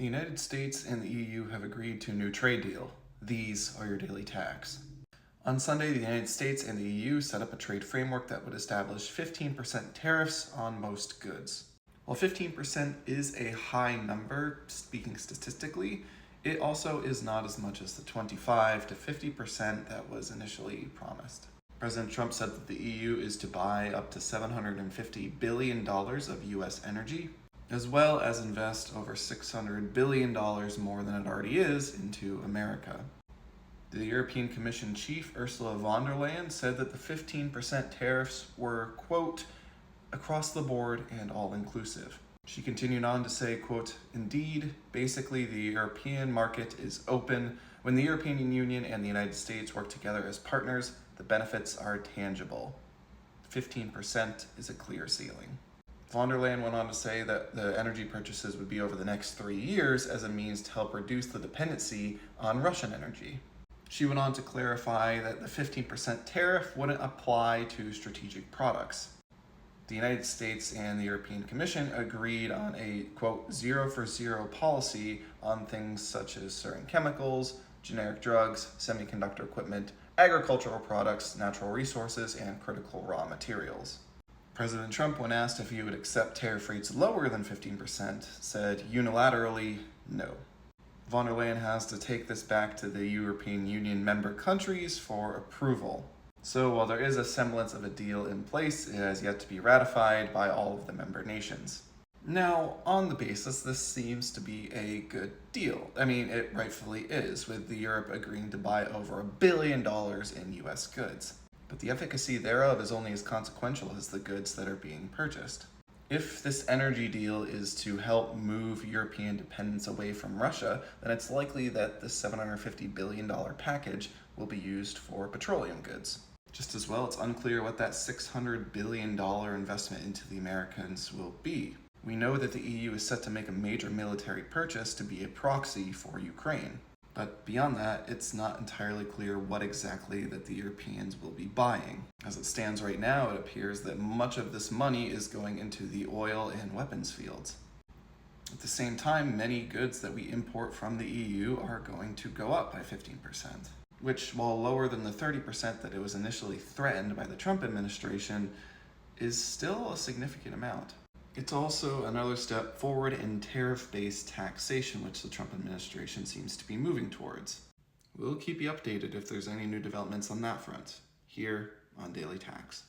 The United States and the EU have agreed to a new trade deal. These are your daily tax. On Sunday, the United States and the EU set up a trade framework that would establish 15% tariffs on most goods. While 15% is a high number, speaking statistically, it also is not as much as the 25 to 50% that was initially promised. President Trump said that the EU is to buy up to $750 billion of US energy, as well as invest over $600 billion more than it already is into America. The European Commission chief, Ursula von der Leyen, said that the 15% tariffs were, quote, across the board and all-inclusive. She continued on to say, quote, indeed, basically the European market is open. When the European Union and the United States work together as partners, the benefits are tangible. 15% is a clear ceiling. Von der Leyen went on to say that the energy purchases would be over the next 3 years as a means to help reduce the dependency on Russian energy. She went on to clarify that the 15% tariff wouldn't apply to strategic products. The United States and the European Commission agreed on a, quote, zero for zero policy on things such as certain chemicals, generic drugs, semiconductor equipment, agricultural products, natural resources, and critical raw materials. President Trump, when asked if he would accept tariff rates lower than 15%, said unilaterally, no. Von der Leyen has to take this back to the European Union member countries for approval. So while there is a semblance of a deal in place, it has yet to be ratified by all of the member nations. Now, on the basis, this seems to be a good deal. I mean, it rightfully is, with Europe agreeing to buy over $1 billion in US goods. But the efficacy thereof is only as consequential as the goods that are being purchased. If this energy deal is to help move European dependence away from Russia, then it's likely that the $750 billion package will be used for petroleum goods. Just as well, it's unclear what that $600 billion investment into the Americans will be. We know that the EU is set to make a major military purchase to be a proxy for Ukraine. But beyond that, it's not entirely clear what exactly that the Europeans will be buying. As it stands right now, it appears that much of this money is going into the oil and weapons fields. At the same time, many goods that we import from the EU are going to go up by 15%, which, while lower than the 30% that it was initially threatened by the Trump administration, is still a significant amount. It's also another step forward in tariff-based taxation, which the Trump administration seems to be moving towards. We'll keep you updated if there's any new developments on that front, here on Daily Tax.